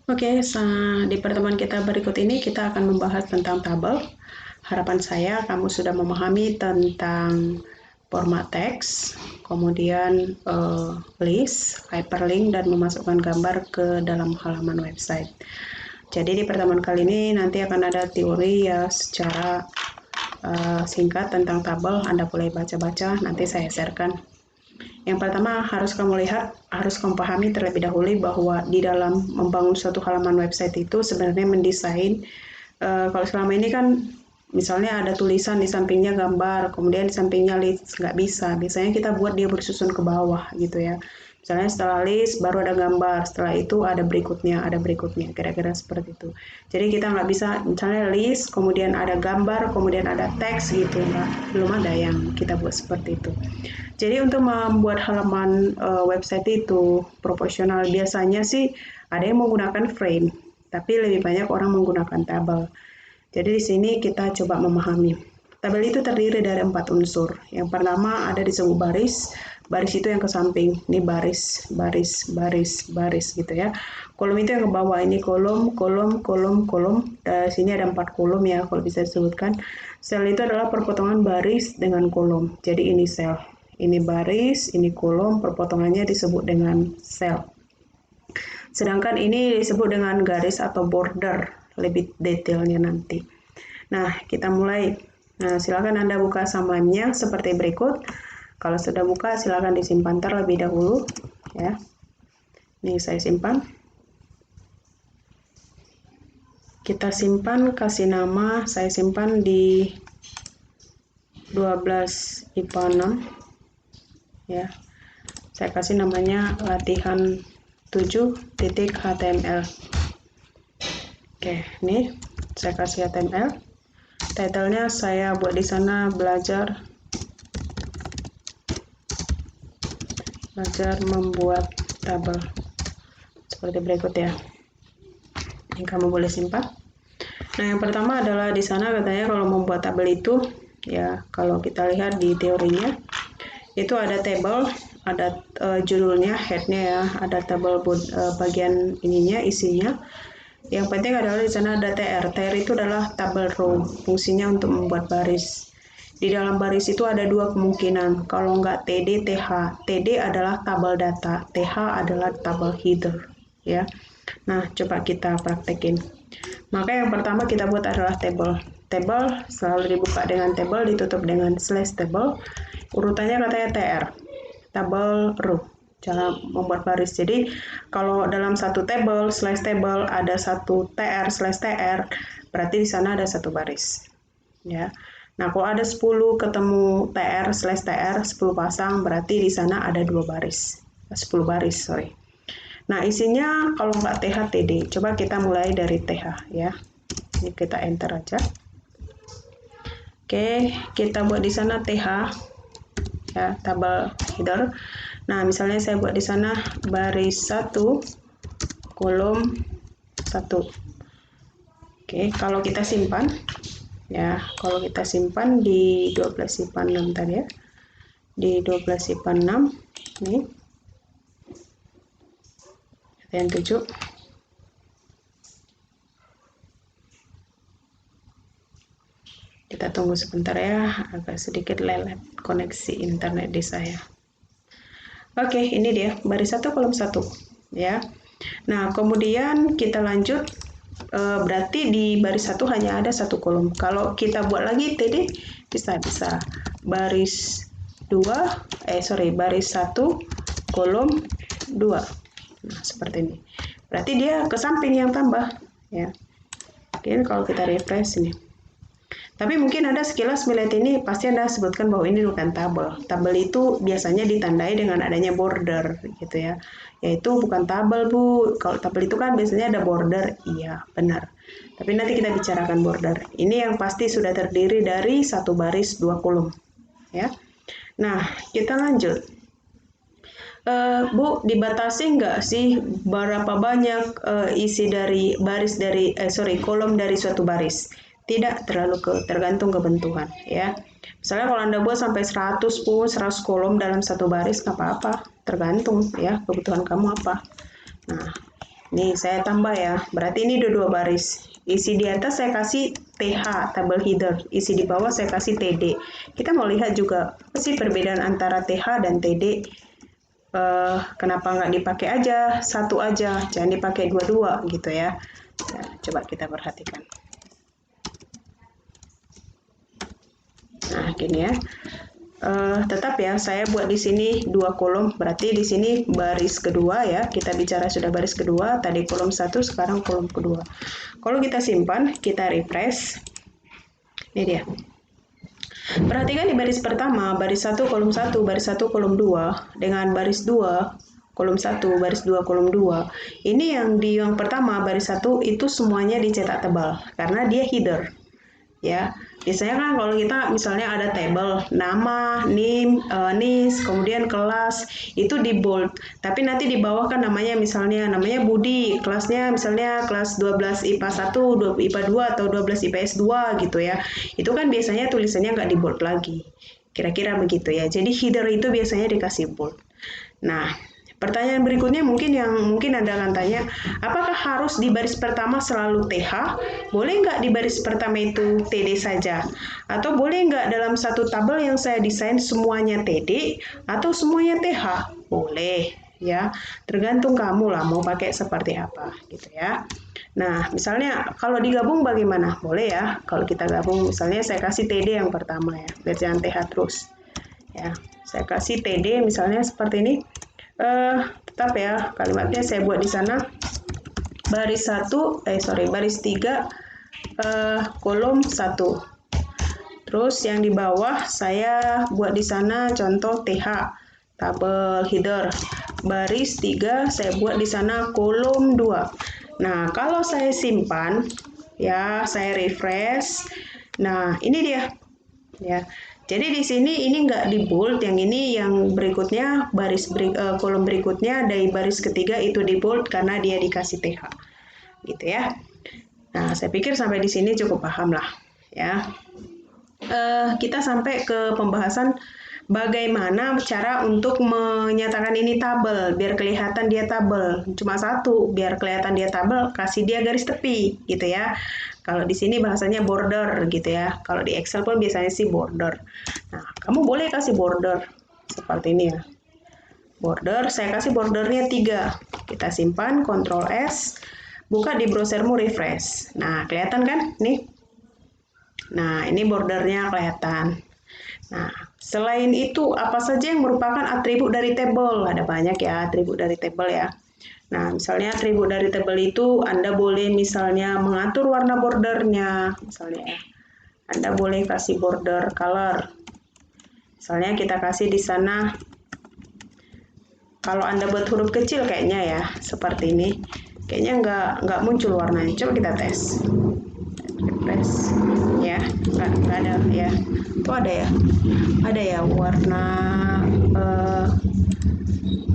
Oke, di pertemuan kita berikut ini kita akan membahas tentang tabel. Harapan saya kamu sudah memahami tentang format teks, kemudian list, hyperlink, dan memasukkan gambar ke dalam halaman website. Jadi di pertemuan kali ini nanti akan ada teori ya secara singkat tentang tabel. Anda boleh baca-baca, nanti saya sharekan. Yang pertama harus kamu pahami terlebih dahulu bahwa di dalam membangun suatu halaman website itu sebenarnya mendesain, kalau selama ini kan misalnya ada tulisan di sampingnya gambar, kemudian di sampingnya list, nggak bisa. Biasanya kita buat dia bersusun ke bawah gitu ya. Misalnya setelah list baru ada gambar, setelah itu ada berikutnya, kira-kira seperti itu. Jadi kita nggak bisa misalnya list, kemudian ada gambar, kemudian ada teks gitu, belum ada yang kita buat seperti itu. Jadi untuk membuat halaman website itu proporsional, biasanya sih ada yang menggunakan frame, tapi lebih banyak orang menggunakan tabel. Jadi di sini kita coba memahami. Tabel itu terdiri dari 4 unsur. Yang pertama ada disebut baris. Baris itu yang ke samping. Ini baris, baris, baris, baris gitu ya. Kolom itu yang ke bawah. Ini kolom, kolom, kolom, kolom. Di sini ada 4 kolom ya kalau bisa disebutkan. Sel itu adalah perpotongan baris dengan kolom. Jadi ini sel. Ini baris, ini kolom, perpotongannya disebut dengan sel. Sedangkan ini disebut dengan garis atau border, lebih detailnya nanti. Nah, kita mulai. Nah, silakan Anda buka summary-nya seperti berikut. Kalau sudah buka, silakan disimpan terlebih dahulu. Ya, ini saya simpan. Kita simpan, kasih nama, saya simpan di 12 IPA 6. Ya, saya kasih namanya latihan 7.html. Oke, ini saya kasih HTML. Title-nya saya buat di sana belajar membuat tabel. Seperti berikut ya. Ini kamu boleh simpan. Nah, yang pertama adalah di sana katanya kalau membuat tabel itu ya, kalau kita lihat di teorinya itu ada table, ada judulnya, head-nya ya, ada tabel bagian ininya, isinya. Yang penting adalah di sana ada TR. TR itu adalah tabel row, fungsinya untuk membuat baris. Di dalam baris itu ada dua kemungkinan, kalau nggak TD, TH. TD adalah tabel data, TH adalah tabel header. Ya. Nah, coba kita praktekin. Maka yang pertama kita buat adalah table. Table selalu dibuka dengan table, ditutup dengan slash table. Urutannya katanya TR, tabel row. Cara membuat baris. Jadi kalau dalam satu table slash table ada satu tr slash tr, berarti di sana ada satu baris. Ya. Nah, kalau ada 10 ketemu tr slash tr 10 pasang, berarti di sana ada 2 baris. 10 baris, sorry. Nah, isinya kalau nggak th td. Coba kita mulai dari th ya. Ini kita enter aja. Oke, kita buat di sana th ya, tabel header. Nah, misalnya saya buat di sana baris 1, kolom 1. Oke, kalau kita simpan, ya, kalau kita simpan di 12 IPA 6 tadi ya, di 12 IPA 6, ini, yang 7. Kita tunggu sebentar ya, agak sedikit lelet koneksi internet di saya. Oke, ini dia, baris 1, kolom 1. Ya. Nah, kemudian kita lanjut, berarti di baris 1 hanya ada 1 kolom. Kalau kita buat lagi TD, bisa baris 2, baris 1, kolom 2. Nah, seperti ini. Berarti dia ke samping yang tambah. Ya. Oke, kalau kita refresh ini. Tapi mungkin Anda sekilas melihat ini, pasti Anda sebutkan bahwa ini bukan tabel. Tabel itu biasanya ditandai dengan adanya border, gitu ya. Yaitu bukan tabel, Bu. Kalau tabel itu kan biasanya ada border. Iya, benar. Tapi nanti kita bicarakan border. Ini yang pasti sudah terdiri dari 1 baris 2 kolom. Ya. Nah, kita lanjut. Bu, dibatasi nggak sih berapa banyak isi dari kolom dari suatu baris? Tidak, tergantung kebutuhan ya. Misalnya kalau Anda buat sampai 100 kolom dalam satu baris nggak apa-apa, tergantung ya kebutuhan kamu apa. Nah, Nih saya tambah ya, berarti ini dua baris. Isi di atas saya kasih TH, table header. Isi di bawah saya kasih TD. Kita mau lihat juga, apa sih perbedaan antara TH dan TD? Kenapa nggak dipakai aja, satu aja, jangan dipakai dua-dua gitu ya. Nah, coba kita perhatikan. Nah, gini ya. Tetap ya, saya buat di sini 2 kolom, berarti di sini baris kedua ya. Kita bicara sudah baris kedua, tadi kolom 1, sekarang kolom kedua. Kalau kita simpan, kita refresh. Ini dia. Perhatikan di baris pertama, baris 1 kolom 1, baris 1 kolom 2 dengan baris 2 kolom 1, baris 2 kolom 2. Ini yang di yang pertama baris 1 itu semuanya dicetak tebal karena dia header. Ya, biasanya kan kalau kita misalnya ada table nama, NIM, NIS, kemudian kelas itu di bold. Tapi nanti di bawah kan namanya namanya Budi, kelasnya misalnya kelas 12 IPA 1, IPA 2 atau 12 IPS 2 gitu ya. Itu kan biasanya tulisannya nggak di bold lagi. Kira-kira begitu ya. Jadi header itu biasanya dikasih bold. Nah, pertanyaan berikutnya mungkin Anda akan tanya, apakah harus di baris pertama selalu TH? Boleh nggak di baris pertama itu TD saja? Atau boleh nggak dalam satu tabel yang saya desain semuanya TD atau semuanya TH? Boleh, ya. Tergantung kamu lah mau pakai seperti apa, gitu ya. Nah, misalnya kalau digabung bagaimana? Boleh ya. Kalau kita gabung, misalnya saya kasih TD yang pertama ya, biar jangan TH terus. Ya, saya kasih TD misalnya seperti ini. Tetap ya kalimatnya saya buat di sana baris 3 kolom 1. Terus yang di bawah saya buat di sana contoh TH table header. Baris 3 saya buat di sana kolom 2. Nah, kalau saya simpan ya, saya refresh. Nah, ini dia. Ya. Jadi di sini ini nggak di bold, yang ini yang berikutnya kolom berikutnya dari baris ketiga itu di bold karena dia dikasih TH, gitu ya. Nah, saya pikir sampai di sini cukup paham lah, ya. Kita sampai ke pembahasan bagaimana cara untuk menyatakan ini tabel, biar kelihatan dia tabel. Cuma satu, biar kelihatan dia tabel, kasih dia garis tepi, gitu ya. Kalau di sini bahasanya border gitu ya. Kalau di Excel pun biasanya sih border. Nah, kamu boleh kasih border seperti ini ya. Border, saya kasih bordernya 3. Kita simpan, Ctrl S, buka di browsermu, refresh. Nah, kelihatan kan? Nih. Nah, ini bordernya kelihatan. Nah, selain itu, apa saja yang merupakan atribut dari table? Ada banyak ya atribut dari table ya. Nah, misalnya atribut dari table itu Anda boleh misalnya mengatur warna bordernya, misalnya ya. Anda boleh kasih border color. Misalnya kita kasih di sana, kalau Anda buat huruf kecil kayaknya ya, seperti ini. Kayaknya nggak muncul warnanya. Coba kita tes. Refresh. Ya, nggak ada ya. Oh, ada ya. Ada ya warna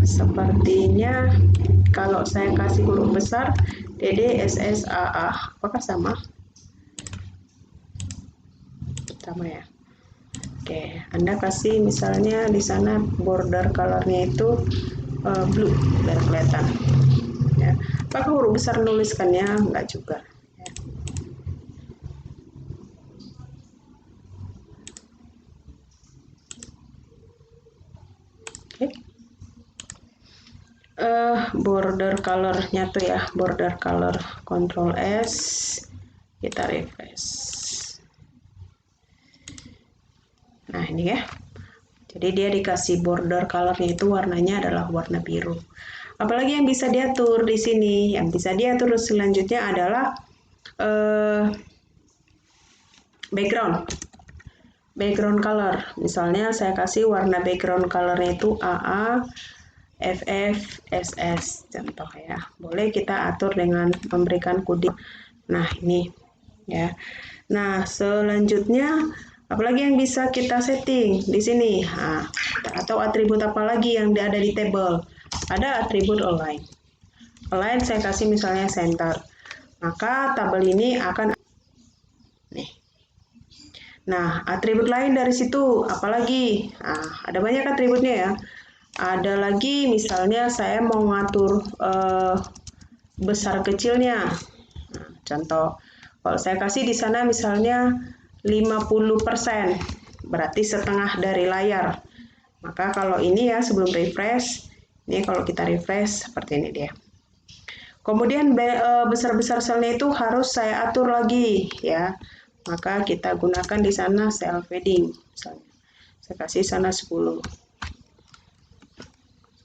sepertinya. Kalau saya kasih huruf besar DDSSAA, apakah sama? Sama ya. Oke, Anda kasih misalnya di sana border colornya itu blue biar kelihatan. Ya. Apakah huruf besar nuliskannya? Enggak juga. Ya. Oke. Border colornya tuh ya, border color, Ctrl S, kita refresh. Nah, ini ya. Jadi dia dikasih border colornya itu warnanya adalah warna biru. Apalagi yang bisa diatur di sini? Yang bisa diatur selanjutnya adalah background color. Misalnya saya kasih warna background colornya itu AA, FF, SS, contoh ya. Boleh kita atur dengan memberikan kode. Nah, ini ya. Nah, selanjutnya apalagi yang bisa kita setting di sini? Nah, atau atribut apa lagi yang ada di table? Ada atribut align. Align saya kasih misalnya center. Maka tabel ini akan nih. Nah, atribut lain dari situ apalagi? Nah, ada banyak atributnya ya. Ada lagi misalnya saya mau ngatur besar kecilnya. Nah, contoh, kalau saya kasih di sana misalnya 50%, berarti setengah dari layar. Maka kalau ini ya sebelum refresh, ini kalau kita refresh seperti ini dia. Kemudian besar-besar selnya itu harus saya atur lagi ya. Maka kita gunakan di sana cell padding misalnya. Saya kasih sana 10.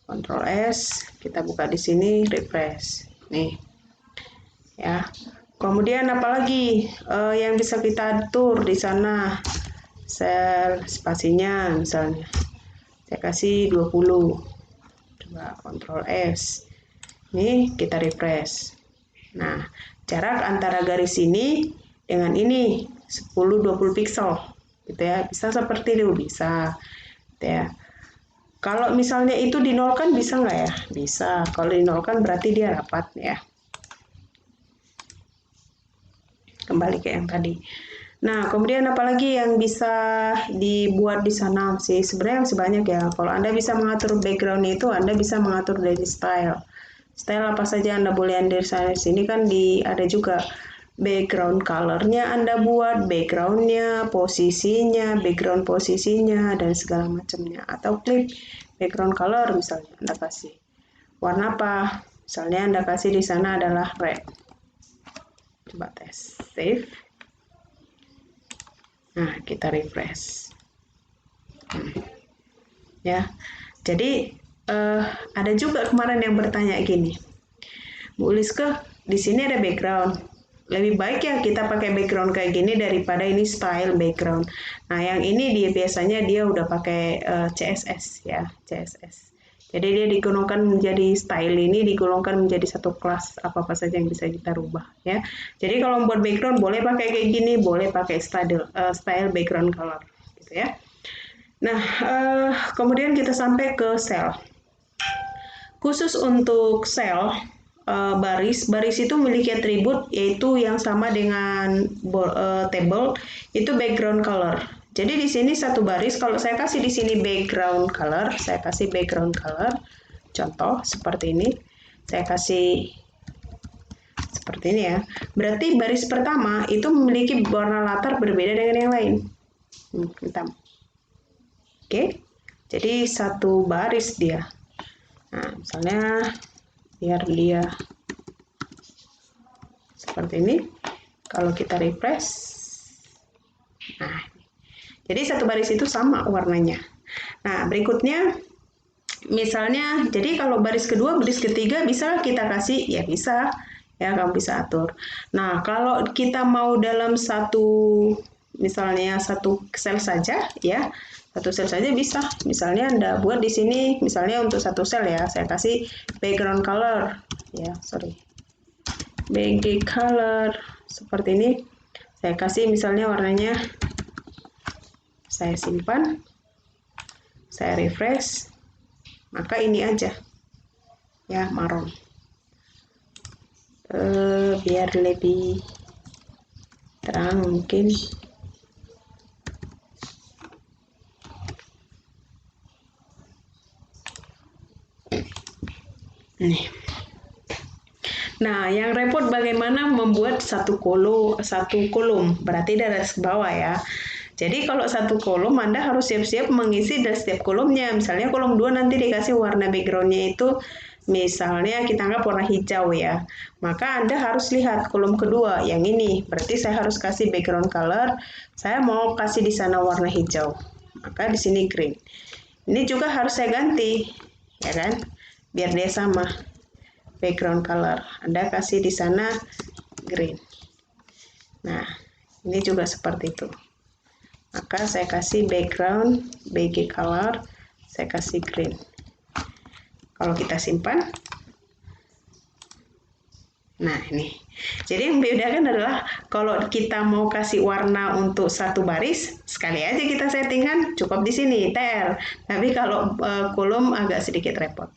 Ctrl S, kita buka di sini refresh. Nih. Ya. Kemudian apalagi yang bisa kita atur di sana? Sel spasinya misalnya. Saya kasih 20. Coba Ctrl S. Ini kita refresh. Nah, jarak antara garis ini dengan ini 10-20 pixel. Gitu ya. Bisa seperti itu, bisa. Gitu ya. Kalau misalnya itu dinolkan bisa nggak ya? Bisa. Kalau dinolkan berarti dia rapat ya. Kembali ke yang tadi. Nah, kemudian apalagi yang bisa dibuat di sana sih? Sebenarnya masih banyak ya. Kalau Anda bisa mengatur background itu, Anda bisa mengatur dari style. Style apa saja Anda boleh Anda di sini kan ada juga background color-nya Anda buat, background-nya, background posisinya, dan segala macamnya. Atau klik background color misalnya Anda kasih. Warna apa? Misalnya Anda kasih di sana adalah red. Coba tes, save. Nah, kita refresh. Ya, jadi ada juga kemarin yang bertanya gini, Bu Liske, di sini ada background. Lebih baik ya kita pakai background kayak gini daripada ini style background. Nah, yang ini biasanya dia udah pakai CSS ya, CSS. Jadi dia digolongkan menjadi style ini digolongkan menjadi satu kelas apa-apa saja yang bisa kita rubah ya. Jadi kalau membuat background boleh pakai kayak gini, boleh pakai style background color gitu ya. Nah, kemudian kita sampai ke cell. Khusus untuk sel baris itu memiliki atribut yaitu yang sama dengan table itu background color. Jadi di sini satu baris kalau saya kasih di sini background color, saya kasih background color. Contoh seperti ini. Saya kasih seperti ini ya. Berarti baris pertama itu memiliki warna latar berbeda dengan yang lain. Hitam. Oke. Jadi satu baris dia. Nah, misalnya biar dia seperti ini. Kalau kita refresh, nah, jadi satu baris itu sama warnanya. Nah, berikutnya, misalnya, jadi kalau baris kedua, baris ketiga bisa kita kasih, ya bisa, ya kamu bisa atur. Nah, kalau kita mau dalam misalnya satu sel saja, ya. Satu sel saja bisa. Misalnya Anda buat di sini, misalnya untuk satu sel ya, saya kasih background color. Ya, sorry. BG color. Seperti ini. Saya kasih misalnya warnanya. Saya simpan. Saya refresh. Maka ini aja. Ya, marron. Biar lebih terang mungkin. Nih. Nah, yang repot bagaimana membuat satu kolom, berarti dari atas ke bawah ya. Jadi kalau satu kolom Anda harus siap-siap mengisi dari setiap kolomnya. Misalnya kolom 2 nanti dikasih warna backgroundnya itu misalnya kita anggap warna hijau ya. Maka Anda harus lihat kolom kedua yang ini. Berarti saya harus kasih background color. Saya mau kasih di sana warna hijau. Maka di sini green. Ini juga harus saya ganti, ya kan? Biar dia sama. Background color. Anda kasih di sana green. Nah, ini juga seperti itu. Maka saya kasih background BG color, saya kasih green. Kalau kita simpan, nah ini. Jadi yang membedakan adalah kalau kita mau kasih warna untuk satu baris, sekali aja kita settingkan cukup di sini TR. Tapi kalau kolom agak sedikit repot.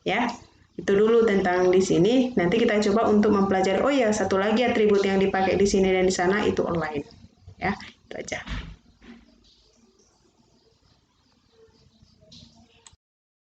Ya. Itu dulu tentang di sini. Nanti kita coba untuk mempelajari. Oh ya, satu lagi atribut yang dipakai di sini dan di sana itu align. Ya, itu aja.